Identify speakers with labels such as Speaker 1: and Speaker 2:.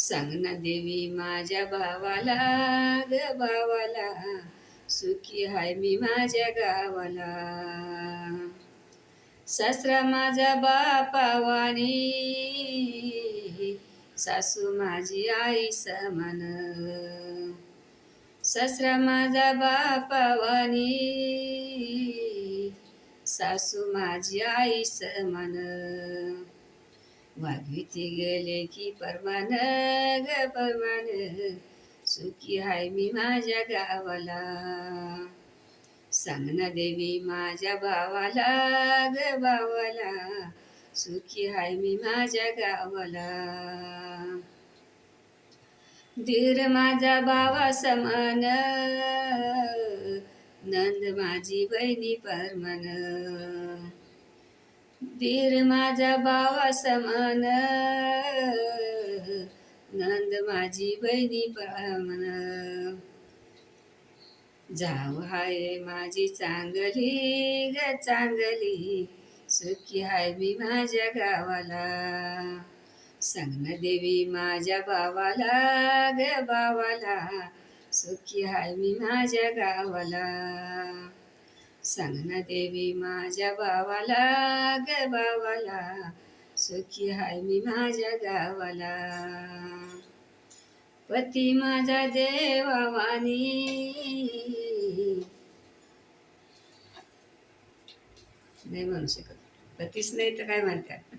Speaker 1: सांग ना देवी माझ्या भावाला, ग भावाला, सुखी हाय मी माझ्या गावाला. सासरा माझा बापावानी, सासू माझी आई समान. सासरा माझा बापावानी, सासू माझी आई समान. वागविती गेले की परमान, ग परमान, सुखी हाय मी माझ्या गावाला. सांग ना देवी माझ्या भावाला, ग भावाला, सुखी हाय मी माझ्या गावाला. धीर माझा भावा समान, नंद माझी बहिणी परमान. धीर माझा भावा समान, नंद माझी बहिणी परमान. जाव हाय माझी चांगली, ग चांगली, सुखी हाय मी माझ्या गावाला. सांग ना देवी माझ्या भावाला, ग भावाला, सुखी हाय मी माझ्या गावाला. सांग ना देवी माझ्या भावाला, ग भावाला, सुखी हाय मी माझ्या गावाला. पती माझा देवावानी, नाही म्हणू शकत, पतीच नाही तर काय म्हणतात.